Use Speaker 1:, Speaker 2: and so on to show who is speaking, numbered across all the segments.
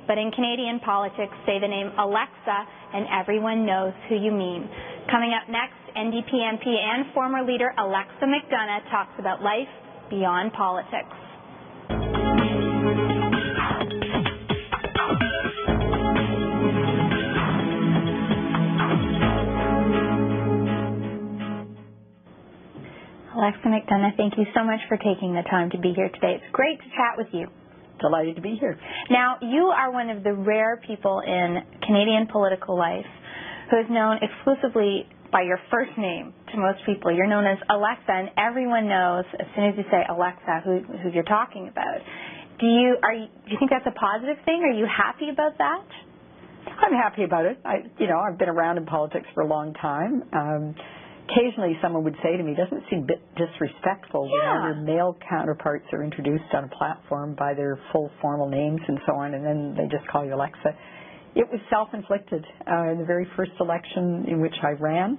Speaker 1: but in Canadian politics, say the name Alexa and everyone knows who you mean. Coming up next, NDP MP and former leader Alexa McDonough talks about life beyond politics. Alexa McDonough, thank you so much for taking the time to be here today. It's great to chat with you.
Speaker 2: Delighted to be here.
Speaker 1: Now, you are one of the rare people in Canadian political life who is known exclusively by your first name to most people. You're known as Alexa, and everyone knows as soon as you say Alexa who you're talking about. Do you think that's a positive thing? Are you happy about that?
Speaker 2: I'm happy about it. I've been around in politics for a long time. Occasionally someone would say to me, doesn't it seem a bit disrespectful when all your male counterparts are introduced on a platform by their full formal names and so on, and then they just call you Alexa? It was self-inflicted. In the very first election in which I ran,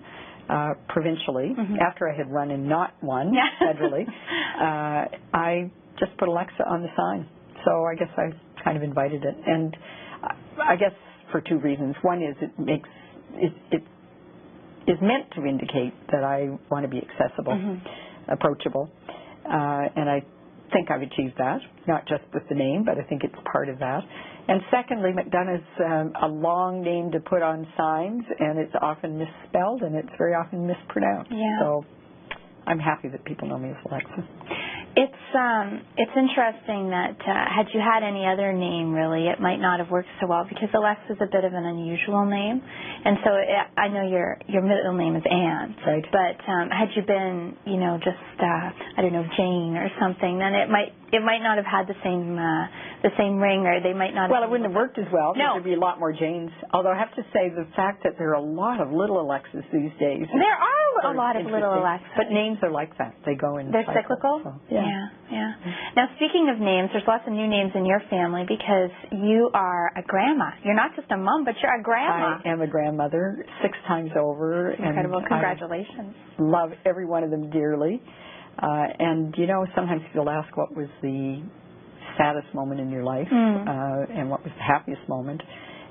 Speaker 2: provincially, after I had run and not won federally, I just put Alexa on the sign. So I guess I kind of invited it. And I guess for two reasons. One is it is meant to indicate that I want to be accessible, approachable, and I think I've achieved that, not just with the name, but I think it's part of that. And secondly, McDonough's a long name to put on signs, and it's often misspelled, and it's very often mispronounced.
Speaker 1: Yeah.
Speaker 2: So I'm happy that people know me as Alexa.
Speaker 1: It's interesting that had you had any other name, really, it might not have worked so well, because Alexa is a bit of an unusual name, and so I know your middle name is Anne,
Speaker 2: right?
Speaker 1: But had you been, just I don't know, Jane or something, then it might not have had the same ring, or they might not.
Speaker 2: Well, it wouldn't have worked as well.
Speaker 1: No.
Speaker 2: There'd be a lot more Janes. Although I have to say, the fact that there are a lot of little Alexas these days.
Speaker 1: There are a lot of little Alexas.
Speaker 2: But names are like that. They go in.
Speaker 1: They're
Speaker 2: cycles,
Speaker 1: cyclical?
Speaker 2: So,
Speaker 1: Yeah. Now, speaking of names, there's lots of new names in your family because you are a grandma. You're not just a mom, but you're a grandma.
Speaker 2: I am a grandmother 6 times over.
Speaker 1: Incredible.
Speaker 2: And
Speaker 1: congratulations.
Speaker 2: I love every one of them dearly. And, sometimes people ask what was the saddest moment in your life and what was the happiest moment.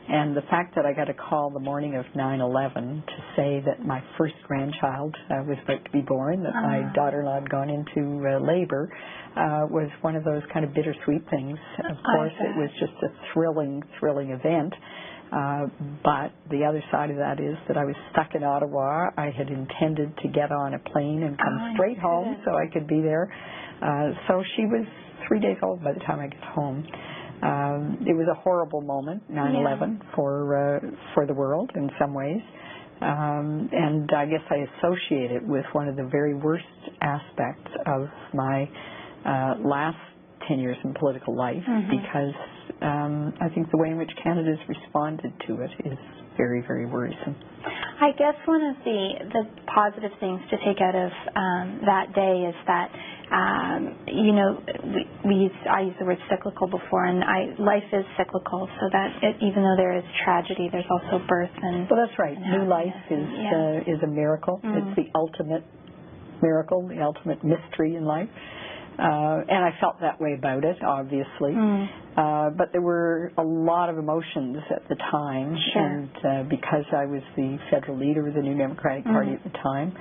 Speaker 2: And the fact that I got a call the morning of 9/11 to say that my first grandchild was about to be born, that my daughter-in-law had gone into labor, was one of those kind of bittersweet things. Of course, it was just a thrilling event. But the other side of that is that I was stuck in Ottawa. I had intended to get on a plane and come straight home so I could be there. So she was 3 days old by the time I got home. It was a horrible moment, 9/11, for the world in some ways. And I guess I associate it with one of the very worst aspects of my last 10 years in political life, because I think the way in which Canada's responded to it is very, very worrisome.
Speaker 1: I guess one of the positive things to take out of that day is that I used the word cyclical before, and life is cyclical, so that even though there is tragedy, there's also birth and.
Speaker 2: Well, that's right. New life is a miracle. It's the ultimate miracle, the ultimate mystery in life. And I felt that way about it, obviously. But there were a lot of emotions at the time.
Speaker 1: Sure.
Speaker 2: And because I was the federal leader of the New Democratic Party at the time,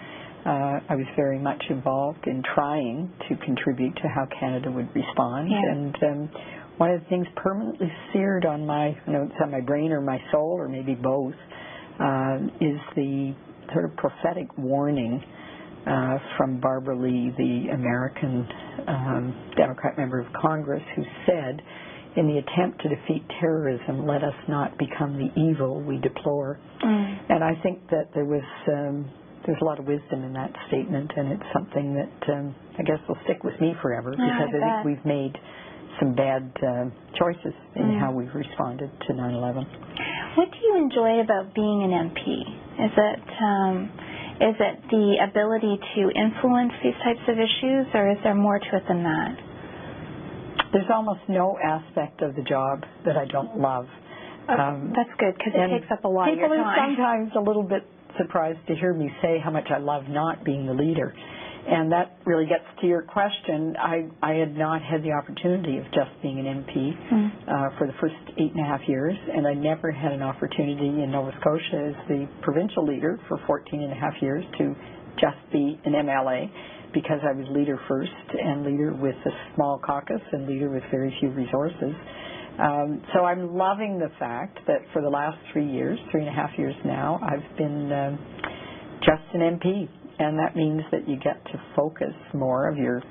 Speaker 2: I was very much involved in trying to contribute to how Canada would respond.
Speaker 1: Yeah.
Speaker 2: And one of the things permanently seared on it's on my brain or my soul, or maybe both, is the sort of prophetic warning from Barbara Lee, the American Democrat member of Congress, who said, in the attempt to defeat terrorism, let us not become the evil we deplore. And I think that there's a lot of wisdom in that statement, and it's something that I guess will stick with me forever, because I think we've made some bad choices in how we've responded to 9/11.
Speaker 1: What do you enjoy about being an MP? Is it the ability to influence these types of issues, or is there more to it than that?
Speaker 2: There's almost no aspect of the job that I don't love.
Speaker 1: That's good, because it takes up a lot of your time.
Speaker 2: People are sometimes a little bit surprised to hear me say how much I love not being the leader. And that really gets to your question. I had not had the opportunity of just being an MP for the first 8.5 years, and I never had an opportunity in Nova Scotia as the provincial leader for 14.5 years to just be an MLA, because I was leader first and leader with a small caucus and leader with very few resources. So I'm loving the fact that for the last 3.5 years now, I've been just an MP. And that means that you get to focus more of your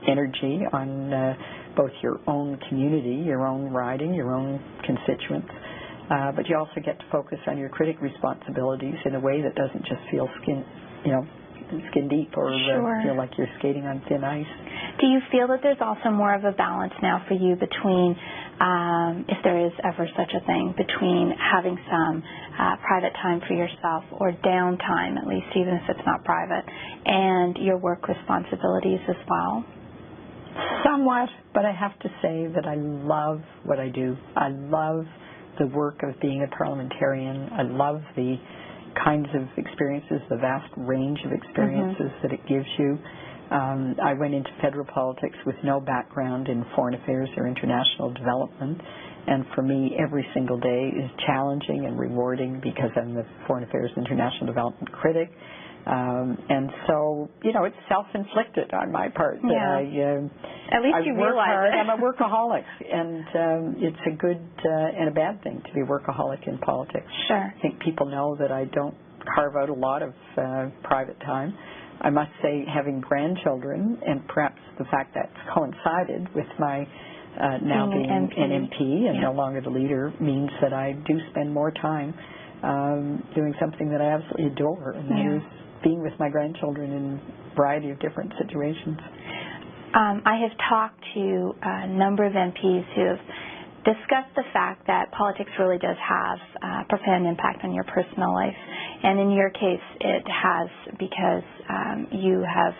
Speaker 2: energy on both your own community, your own riding, your own constituents, but you also get to focus on your critic responsibilities in a way that doesn't just feel skin deep or feel like you're skating on thin ice.
Speaker 1: Do you feel that there's also more of a balance now for you between, if there is ever such a thing, between having some private time for yourself or downtime, at least even if it's not private, and your work responsibilities as well?
Speaker 2: Somewhat, but I have to say that I love what I do. I love the work of being a parliamentarian. I love the kinds of experiences, the vast range of experiences that it gives you. I went into federal politics with no background in foreign affairs or international development, and for me every single day is challenging and rewarding because I'm the foreign affairs and international development critic. And so, it's self-inflicted on my part.
Speaker 1: Yeah. At least you realize it.
Speaker 2: I'm a workaholic, and it's a good and a bad thing to be a workaholic in politics.
Speaker 1: Sure.
Speaker 2: I think people know that I don't carve out a lot of private time. I must say, having grandchildren, and perhaps the fact that's coincided with my now being an MP and no longer the leader, means that I do spend more time doing something that I absolutely adore, and that is being with my grandchildren in a variety of different situations.
Speaker 1: I have talked to a number of MPs who have discussed the fact that politics really does have a profound impact on your personal life. And in your case, it has, because you have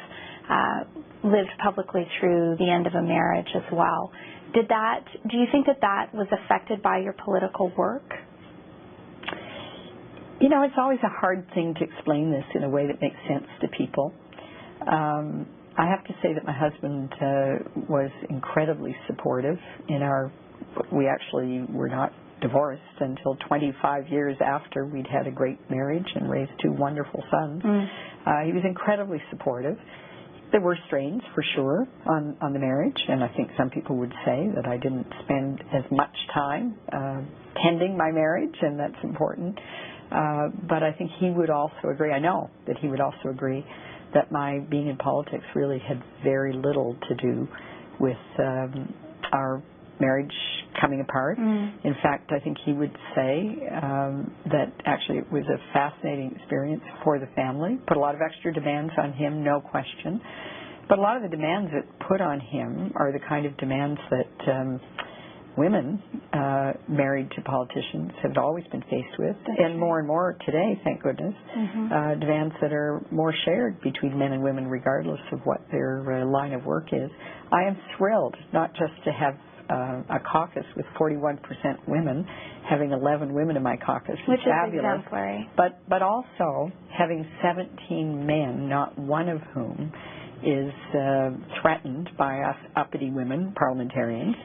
Speaker 1: lived publicly through the end of a marriage as well. Do you think that was affected by your political work?
Speaker 2: It's always a hard thing to explain this in a way that makes sense to people. I have to say that my husband was incredibly supportive we actually were not divorced until 25 years after we'd had a great marriage and raised 2 wonderful sons. He was incredibly supportive. There were strains, for sure, on the marriage, and I think some people would say that I didn't spend as much time tending my marriage, and that's important. But I think he would also agree, I know that he would also agree, that my being in politics really had very little to do with our marriage coming apart. In fact, I think he would say that actually it was a fascinating experience for the family. Put a lot of extra demands on him, no question. But a lot of the demands that put on him are the kind of demands that women married to politicians have always been faced with, and more today, thank goodness, demands that are more shared between men and women regardless of what their line of work is. I am thrilled not just to have a caucus with 41% women, having 11 women in my caucus,
Speaker 1: which is
Speaker 2: fabulous,
Speaker 1: exemplary.
Speaker 2: But also having 17 men, not one of whom is threatened by us uppity women parliamentarians,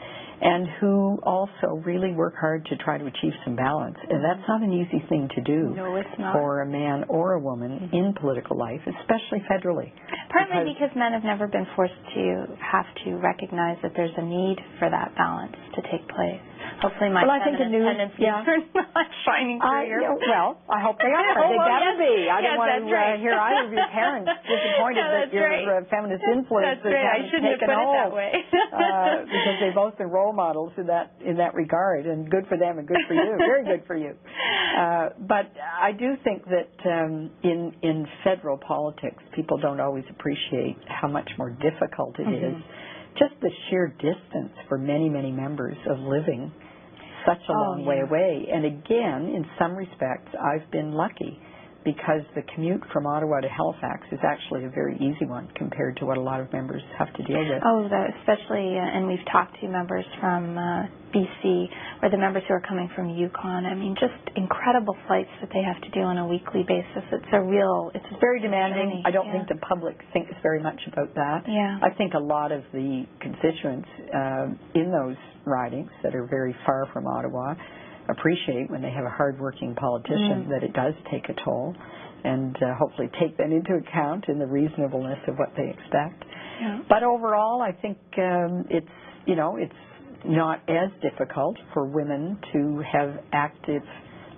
Speaker 2: and who also really work hard to try to achieve some balance. And that's not an easy thing to do.
Speaker 1: No, it's not.
Speaker 2: For a man or a woman in political life, especially federally.
Speaker 1: Partly because men have never been forced to have to recognize that there's a need for that balance to take place. Hopefully my tendencies are not shining through your...
Speaker 2: Well, I hope they are. They better be. I don't want to hear either of your parents disappointed that your feminist influence
Speaker 1: That's right. I shouldn't have put it that way.
Speaker 2: Because they've both been role models in that regard, and good for them and good for you. Very good for you. But I do think that in federal politics, people don't always appreciate how much more difficult it is. Just the sheer distance for many, many members of living such a long way away. And again, in some respects, I've been lucky because the commute from Ottawa to Halifax is actually a very easy one compared to what a lot of members have to deal with.
Speaker 1: Oh, especially, and we've talked to members from BC, or the members who are coming from Yukon. I mean, just incredible flights that they have to do on a weekly basis. It's
Speaker 2: very demanding.
Speaker 1: journey.
Speaker 2: I don't think the public thinks very much about that.
Speaker 1: Yeah.
Speaker 2: I think a lot of the constituents in those ridings that are very far from Ottawa appreciate when they have a hard-working politician that it does take a toll, and hopefully take that into account in the reasonableness of what they expect.
Speaker 1: Yeah.
Speaker 2: But overall, I think it's not as difficult for women to have active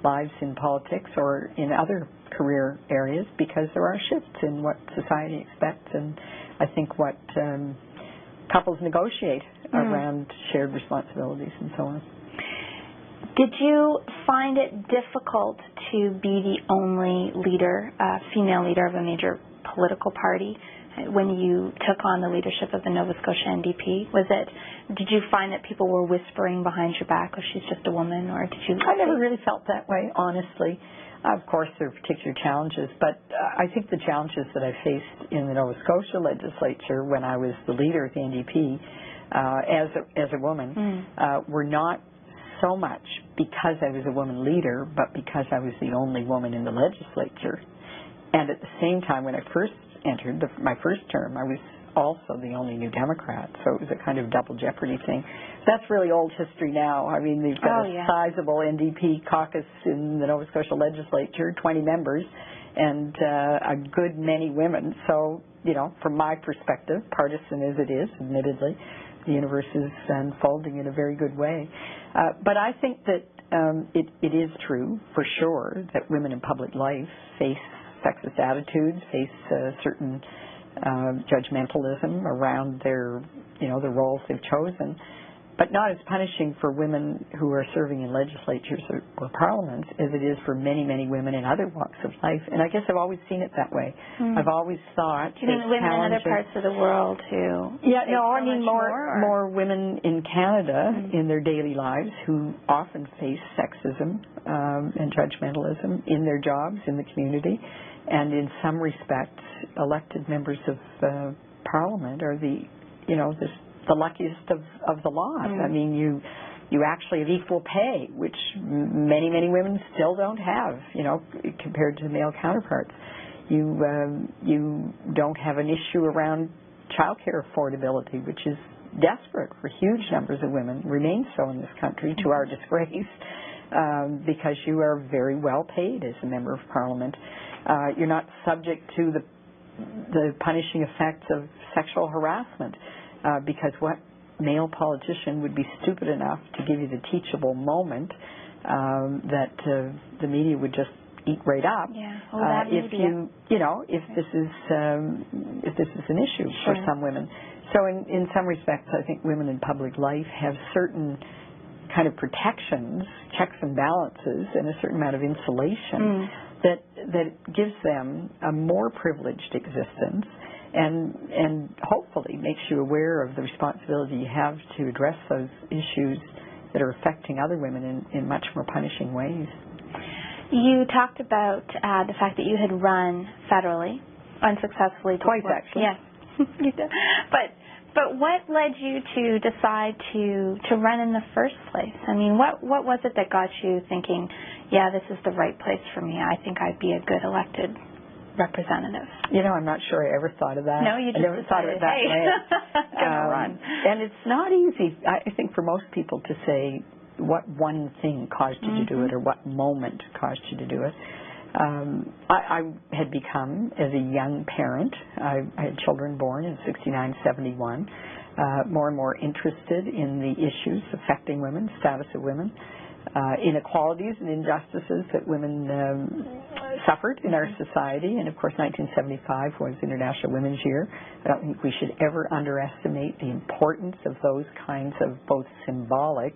Speaker 2: lives in politics or in other career areas because there are shifts in what society expects, and I think what couples negotiate around shared responsibilities and so on.
Speaker 1: Did you find it difficult to be the only leader, female leader of a major political party when you took on the leadership of the Nova Scotia NDP? Did you find that people were whispering behind your back, oh, she's just a woman, or did you?
Speaker 2: I never really felt that way, honestly. Of course, there are particular challenges, but I think the challenges that I faced in the Nova Scotia legislature when I was the leader of the NDP as a woman were not so much because I was a woman leader, but because I was the only woman in the legislature. And at the same time, when I first entered my first term, I was also the only New Democrat, so it was a kind of double jeopardy thing. That's really old history now. I mean, they've got a sizable NDP caucus in the Nova Scotia legislature, 20 members, and a good many women. So, from my perspective, partisan as it is, admittedly, the universe is unfolding in a very good way. But I think that it is true, for sure, that women in public life face sexist attitudes, face certain judgmentalism around their, the roles they've chosen, but not as punishing for women who are serving in legislatures or parliaments as it is for many, many women in other walks of life. And I guess I've always seen it that way. I've always thought
Speaker 1: do you mean women in other parts of the world who?
Speaker 2: Yeah, no, I mean more women in Canada in their daily lives who often face sexism and judgmentalism in their jobs, in the community, and in some respects, elected members of Parliament are the luckiest of the lot. I mean, you actually have equal pay, which many, many women still don't have, compared to male counterparts. You don't have an issue around childcare affordability, which is desperate for huge numbers of women, remains so in this country, to our disgrace, because you are very well paid as a member of Parliament. You're not subject to the punishing effects of sexual harassment. Because what male politician would be stupid enough to give you the teachable moment that the media would just eat right up if this is an issue for some women. So in some respects, I think women in public life have certain kind of protections, checks and balances, and a certain amount of insulation that gives them a more privileged existence. And hopefully makes you aware of the responsibility you have to address those issues that are affecting other women in much more punishing ways.
Speaker 1: You talked about the fact that you had run federally unsuccessfully.
Speaker 2: Twice, actually.
Speaker 1: Yes. You did. But what led you to decide to run in the first place? I mean, what was it that got you thinking, yeah, this is the right place for me. I think I'd be a good elected representative?
Speaker 2: I'm not sure I ever thought of that.
Speaker 1: No, you just
Speaker 2: I never thought of it that way.
Speaker 1: Gonna run.
Speaker 2: And it's not easy, I think, for most people to say what one thing caused you to do it or what moment caused you to do it. I had become, as a young parent, I had children born in 69, 71, more and more interested in the issues affecting women, status of women, inequalities and injustices that women suffered in our society. And of course 1975 was International Women's Year. I don't think we should ever underestimate the importance of those kinds of both symbolic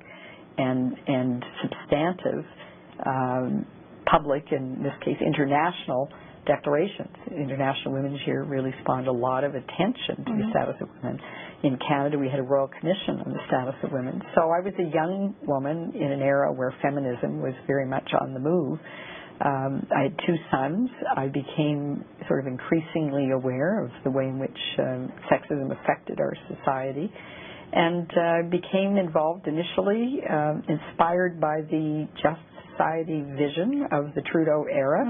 Speaker 2: and substantive public, and in this case international, declarations. International Women's Year really spawned a lot of attention to the status of women. In Canada, we had a Royal Commission on the status of women. So I was a young woman in an era where feminism was very much on the move. I had 2 sons. I became sort of increasingly aware of the way in which sexism affected our society, and became involved initially, inspired by the Just Society vision of the Trudeau era,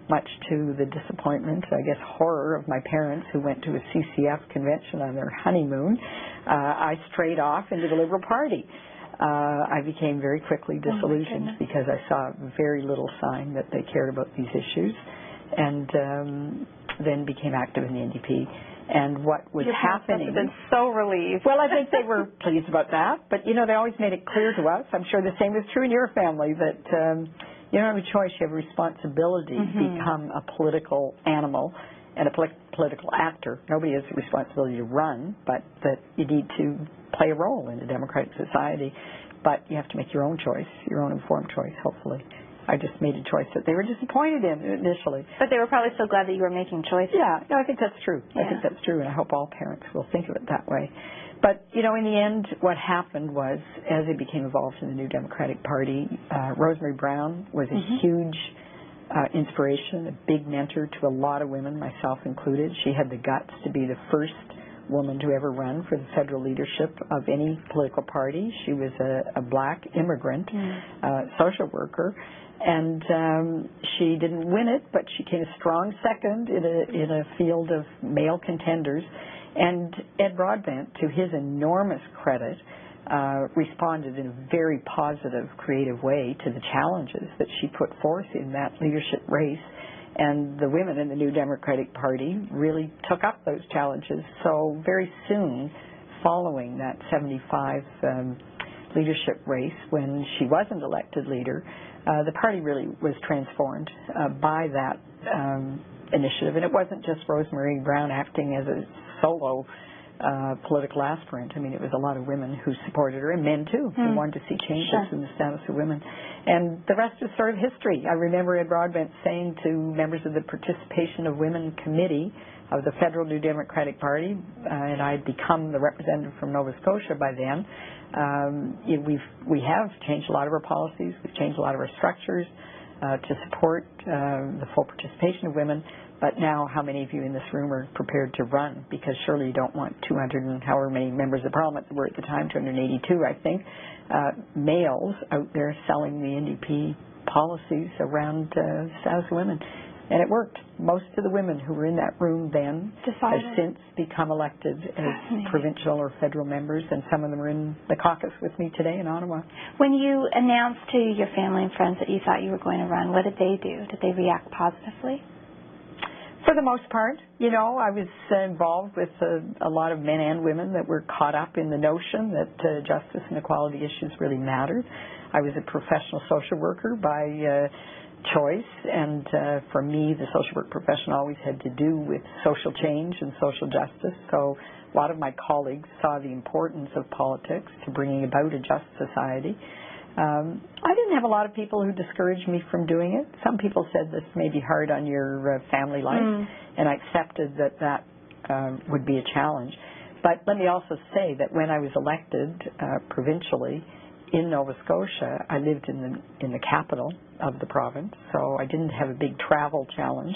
Speaker 2: much to the disappointment, I guess horror, of my parents, who went to a CCF convention on their honeymoon. I strayed off into the Liberal Party. I became very quickly disillusioned because I saw very little sign that they cared about these issues, and then became active in the NDP. And what was happening...
Speaker 1: Your parents must have been so relieved.
Speaker 2: Well, I think they were pleased about that, but, you know, they always made it clear to us, I'm sure the same is true in your family, that you don't have a choice, you have a responsibility to become a political animal and a political actor. Nobody has a responsibility to run, but that you need to play a role in a democratic society. But you have to make your own choice, your own informed choice, hopefully. I just made a choice that they were disappointed in initially.
Speaker 1: But they were probably so glad that you were making choices.
Speaker 2: Yeah, no, I think that's true.
Speaker 1: Yeah.
Speaker 2: I think that's true, and I hope all parents will think of it that way. But, you know, in the end, what happened was, as I became involved in the New Democratic Party, Rosemary Brown was a huge inspiration, a big mentor to a lot of women, myself included. She had the guts to be the first woman to ever run for the federal leadership of any political party. She was a black immigrant social worker, and she didn't win it, but she came a strong second in a field of male contenders. And Ed Broadbent, to his enormous credit, responded in a very positive, creative way to the challenges that she put forth in that leadership race. And the women in the New Democratic Party really took up those challenges. So very soon, following that 75 leadership race, when she wasn't elected leader, the party really was transformed by that initiative. And it wasn't just Rosemary Brown acting as a solo political aspirant. I mean, it was a lot of women who supported her, and men too, who wanted to see changes in the status of women. And the rest is sort of history. I remember Ed Broadbent saying to members of the Participation of Women Committee of the Federal New Democratic Party, and I had become the representative from Nova Scotia by then, we have changed a lot of our policies, we've changed a lot of our structures to support the full participation of women. But now, how many of you in this room are prepared to run? Because surely you don't want 200 and however many members of Parliament there were at the time, 282, I think, males out there selling the NDP policies around status of women. And it worked. Most of the women who were in that room then have since become elected as provincial or federal members, and some of them are in the caucus with me today in Ottawa.
Speaker 1: When you announced to your family and friends that you thought you were going to run, what did they do? Did they react positively?
Speaker 2: For the most part, you know, I was involved with a lot of men and women that were caught up in the notion that justice and equality issues really mattered. I was a professional social worker by choice, and for me, the social work profession always had to do with social change and social justice. So a lot of my colleagues saw the importance of politics to bringing about a just society. I didn't have a lot of people who discouraged me from doing it. Some people said this may be hard on your family life, and I accepted that would be a challenge. But let me also say that when I was elected provincially in Nova Scotia, I lived in the capital of the province, so I didn't have a big travel challenge,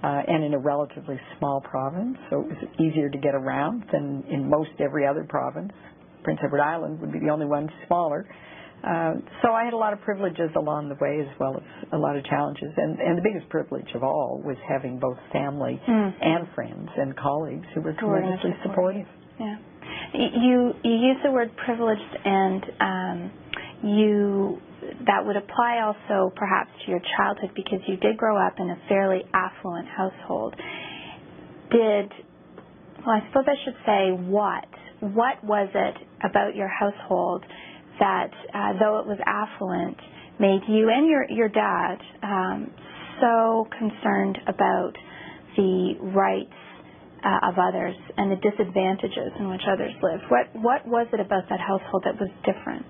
Speaker 2: and in a relatively small province, so it was easier to get around than in most every other province. Prince Edward Island would be the only one smaller. So I had a lot of privileges along the way, as well as a lot of challenges. And the biggest privilege of all was having both family and friends and colleagues who were tremendously supportive.
Speaker 1: Yeah. You use the word privileged, and that would apply also perhaps to your childhood, because you did grow up in a fairly affluent household. I suppose I should say what was it about your household that, though it was affluent, made you and your dad so concerned about the rights of others and the disadvantages in which others live? What was it about that household that was different?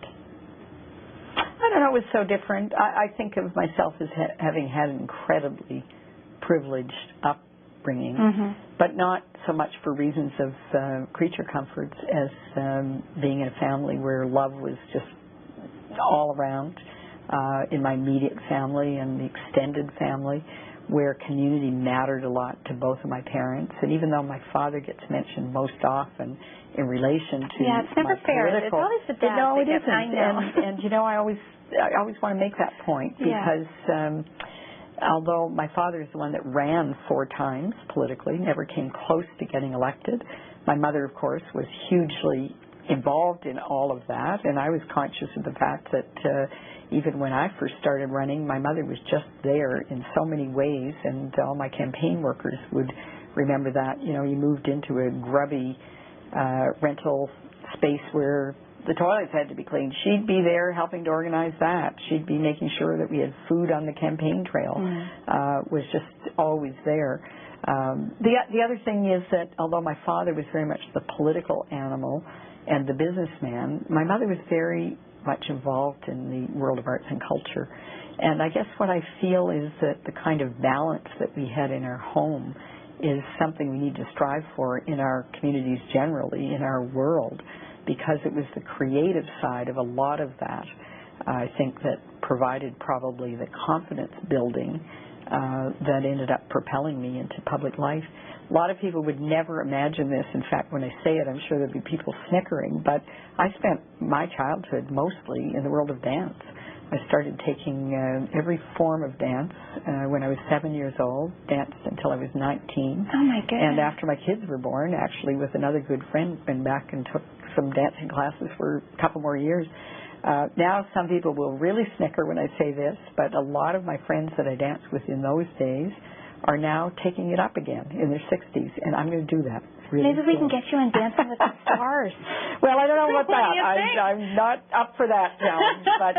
Speaker 2: I don't know, it was so different. I think of myself as having had an incredibly privileged upbringing, but not so much for reasons of creature comforts as being in a family where love was just all around. in my immediate family and the extended family, where community mattered a lot to both of my parents. And even though my father gets mentioned most often in relation to
Speaker 1: it's never fair. It's always the dad.
Speaker 2: No, it isn't.
Speaker 1: I know.
Speaker 2: And you know, I always want to make that point because although my father is the one that ran 4 times politically, never came close to getting elected, my mother, of course, was hugely involved in all of that, and I was conscious of the fact that even when I first started running, my mother was just there in so many ways, and all my campaign workers would remember that. You know, you moved into a grubby rental space where the toilets had to be cleaned. She'd be there helping to organize that. She'd be making sure that we had food on the campaign trail, was just always there. The other thing is that although my father was very much the political animal and the businessman, my mother was very much involved in the world of arts and culture. And I guess what I feel is that the kind of balance that we had in our home is something we need to strive for in our communities generally, in our world, because it was the creative side of a lot of that, I think, that provided probably the confidence building that ended up propelling me into public life. A lot of people would never imagine this. In fact, when I say it, I'm sure there'll be people snickering, but I spent my childhood mostly in the world of dance. I started taking every form of dance when I was 7 years old, danced until I was 19.
Speaker 1: Oh, my goodness.
Speaker 2: And after my kids were born, actually with another good friend, went back and took some dancing classes for a couple more years. Now some people will really snicker when I say this, but a lot of my friends that I danced with in those days are now taking it up again in their 60s, and I'm going to do that. Really
Speaker 1: Maybe we can get you in Dancing with the Stars.
Speaker 2: Well, I don't know about that.
Speaker 1: What do you think?
Speaker 2: I'm not up for that challenge, but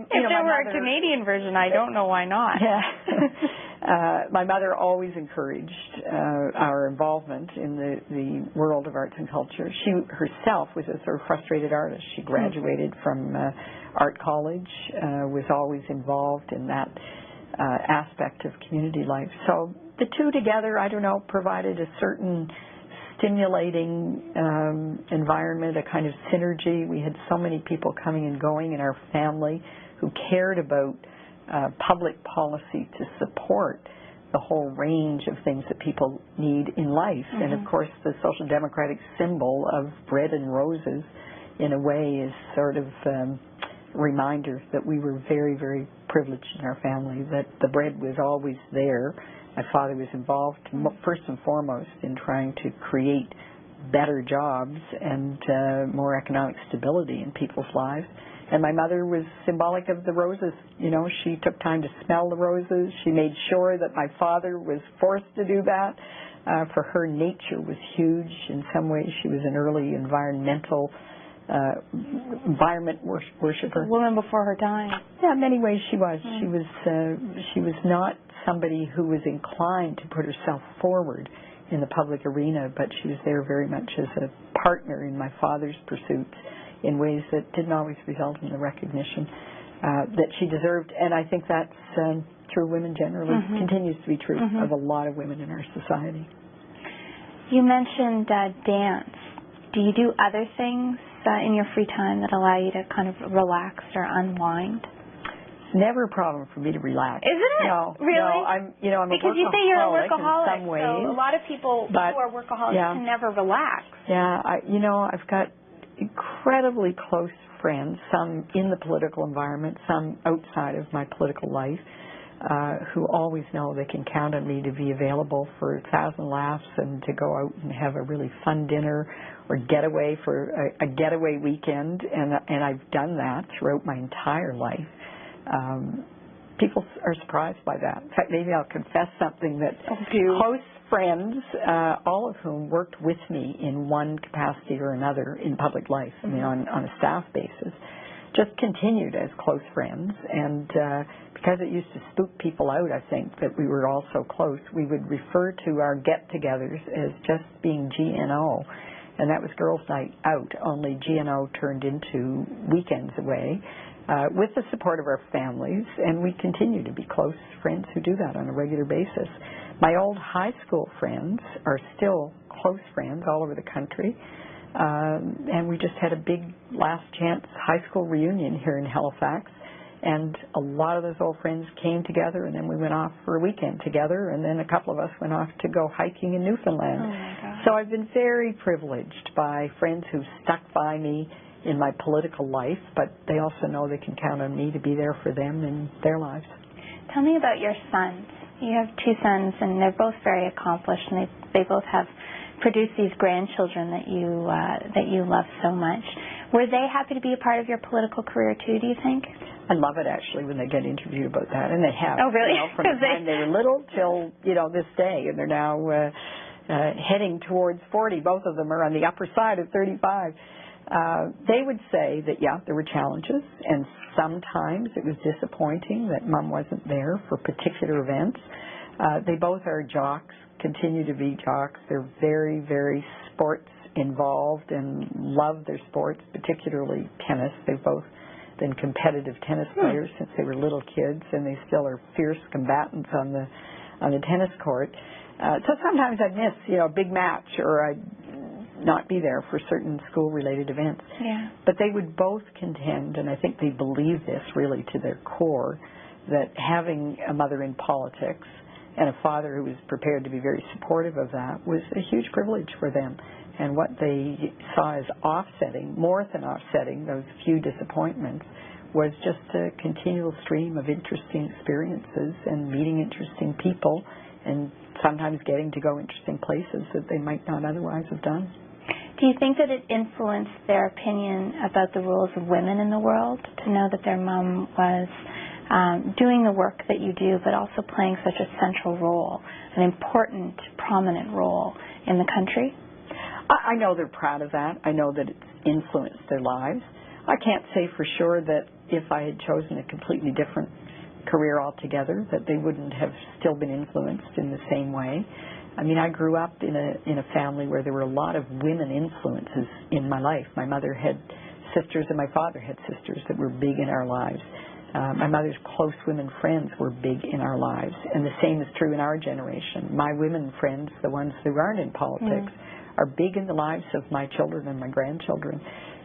Speaker 1: if there were a Canadian version, I don't know why not.
Speaker 2: Yeah. My mother always encouraged our involvement in the world of arts and culture. She herself was a sort of frustrated artist. She graduated from art college, was always involved in that aspect of community life. So the two together, I don't know, provided a certain stimulating environment, a kind of synergy. We had so many people coming and going in our family who cared about public policy to support the whole range of things that people need in life. And of course the social democratic symbol of bread and roses in a way is sort of reminder that we were very, very privileged in our family, that the bread was always there. My father was involved first and foremost in trying to create better jobs and more economic stability in people's lives. And my mother was symbolic of the roses. You know, she took time to smell the roses. She made sure that my father was forced to do that. For her, nature was huge. In some ways, she was an early environment worshiper.
Speaker 1: A woman before her time.
Speaker 2: Yeah, in many ways she was. She was not somebody who was inclined to put herself forward in the public arena, but she was there very much as a partner in my father's pursuits in ways that didn't always result in the recognition that she deserved. And I think that's true of women generally, continues to be true of a lot of women in our society. You
Speaker 1: mentioned dance. Do you do other things in your free time that allow you to kind of relax or unwind?
Speaker 2: It's never a problem for me to relax.
Speaker 1: Isn't it?
Speaker 2: No,
Speaker 1: really?
Speaker 2: No, I'm a
Speaker 1: because you say you're a workaholic.
Speaker 2: In some ways,
Speaker 1: so a lot of people who are workaholics can never relax.
Speaker 2: Yeah, I've got incredibly close friends, some in the political environment, some outside of my political life, who always know they can count on me to be available for 1,000 laughs and to go out and have a really fun dinner or getaway for a getaway weekend, and I've done that throughout my entire life. People are surprised by that. In fact, maybe I'll confess something that close friends, all of whom worked with me in one capacity or another in public life, I mean on a staff basis, just continued as close friends. And because it used to spook people out, I think, that we were all so close, we would refer to our get-togethers as just being GNO. And that was Girls' Night Out, only GNO turned into weekends away with the support of our families, and we continue to be close friends who do that on a regular basis. My old high school friends are still close friends all over the country, and we just had a big last chance high school reunion here in Halifax, And a lot of those old friends came together, and then we went off for a weekend together, and then a couple of us went off to go hiking in Newfoundland.
Speaker 1: Oh my God.
Speaker 2: So I've been very privileged by friends who stuck by me in my political life, but they also know they can count on me to be there for them in their lives.
Speaker 1: Tell me about your sons. You have two sons, and they're both very accomplished, and they both have produced these grandchildren that you love so much. Were they happy to be a part of your political career too, do you think?
Speaker 2: I love it, actually, when they get interviewed about that, and they have.
Speaker 1: Oh, really?
Speaker 2: You know, from the time they were little till, this day, and they're now heading towards 40. Both of them are on the upper side of 35. They would say that, yeah, there were challenges, and sometimes it was disappointing that Mom wasn't there for particular events. They both are jocks, continue to be jocks. They're very, very sports involved and love their sports, particularly tennis. They've both been competitive tennis players since they were little kids, and they still are fierce combatants on the tennis court. So sometimes I'd miss, a big match, or I'd not be there for certain school-related events.
Speaker 1: Yeah.
Speaker 2: But they would both contend, and I think they believe this really to their core, that having a mother in politics and a father who was prepared to be very supportive of that was a huge privilege for them. And what they saw as offsetting, more than offsetting those few disappointments, was just a continual stream of interesting experiences and meeting interesting people and sometimes getting to go interesting places that they might not otherwise have done.
Speaker 1: Do you think that it influenced their opinion about the roles of women in the world, to know that their mom was doing the work that you do, but also playing such a central role, an important, prominent role in the country?
Speaker 2: I know they're proud of that. I know that it's influenced their lives. I can't say for sure that if I had chosen a completely different career altogether, that they wouldn't have still been influenced in the same way. I mean, I grew up in a family where there were a lot of women influences in my life. My mother had sisters and my father had sisters that were big in our lives. My mother's close women friends were big in our lives, and the same is true in our generation. My women friends, the ones who aren't in politics, are big in the lives of my children and my grandchildren.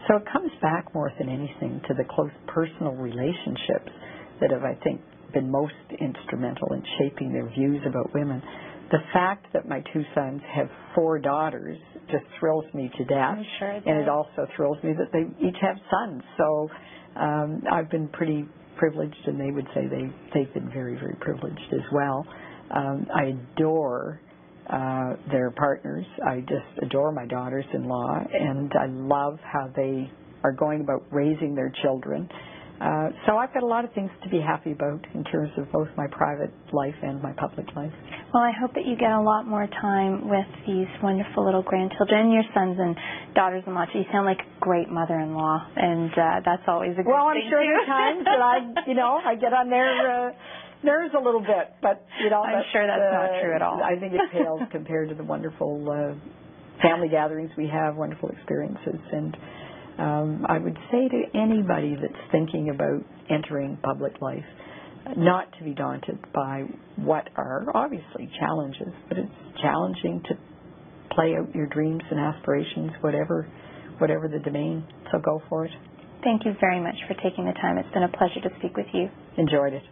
Speaker 2: So it comes back more than anything to the close personal relationships that have, I think, been most instrumental in shaping their views about women. The fact that my two sons have 4 daughters just thrills me to death.
Speaker 1: I'm sure it does.
Speaker 2: And it also thrills me that they each have sons. So I've been pretty privileged, and they would say they've been very, very privileged as well. I adore their partners. I just adore my daughters-in-law, and I love how they are going about raising their children. So I've got a lot of things to be happy about in terms of both my private life and my public life.
Speaker 1: Well, I hope that you get a lot more time with these wonderful little grandchildren, your sons and daughters-in-law. You sound like a great mother-in-law, and that's always a good
Speaker 2: Well,
Speaker 1: thing,
Speaker 2: I'm sure there are times that I get on their nerves a little bit, but
Speaker 1: I'm sure that's not true at all.
Speaker 2: I think it pales compared to the wonderful family gatherings we have, wonderful experiences, and I would say to anybody that's thinking about entering public life, not to be daunted by what are obviously challenges, but it's challenging to play out your dreams and aspirations, whatever the domain, so go for it.
Speaker 1: Thank you very much for taking the time. It's been a pleasure to speak with you.
Speaker 2: Enjoyed it.